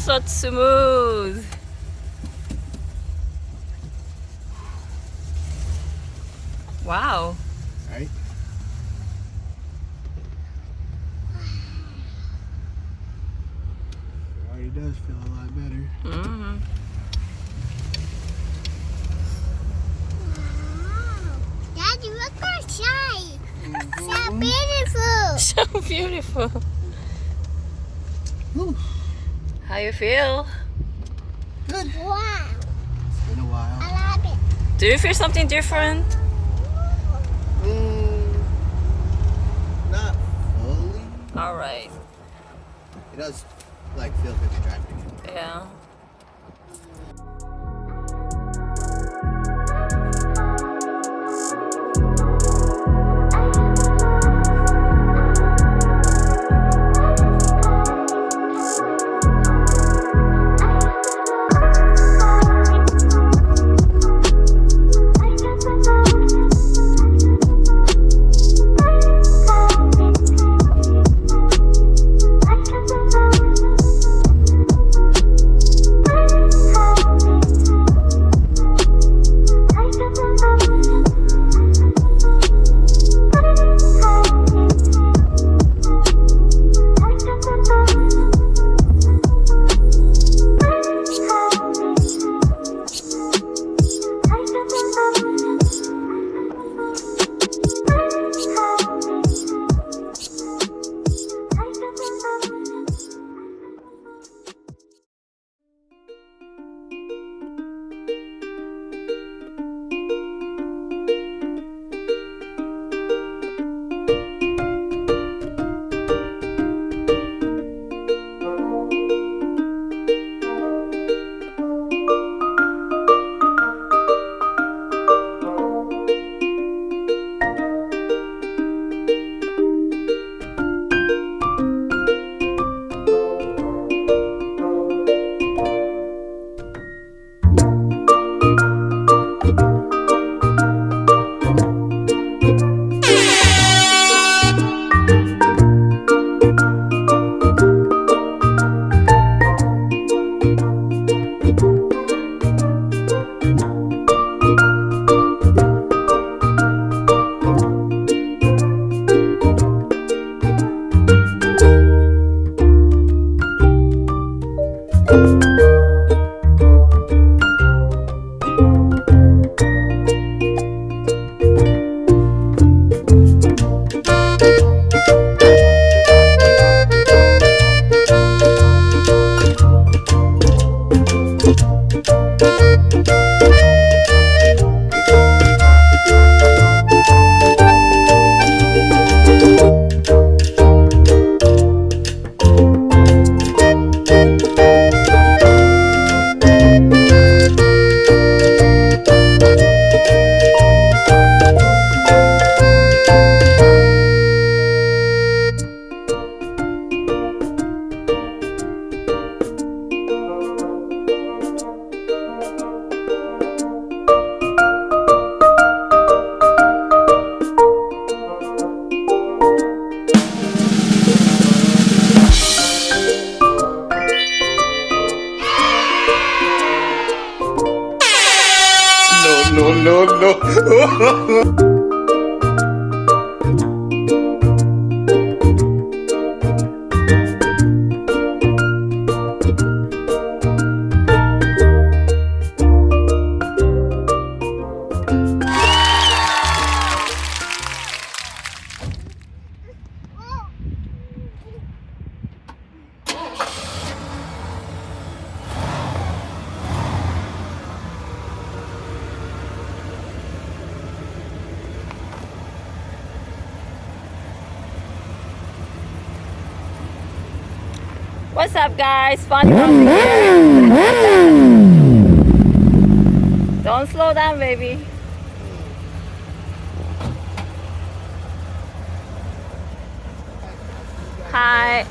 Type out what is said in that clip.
so smooth. Wow. Right? It already does feel a lot better. Mm-hmm. Daddy, look outside. So beautiful. So beautiful. Whew. How you feel? Good. Wow. It's been a while. I love it. Do you feel something different? Not fully. All right. It does like feel distracting. Yeah. No. What's up, guys? Funny Monkey here. Don't slow down, baby. Hi.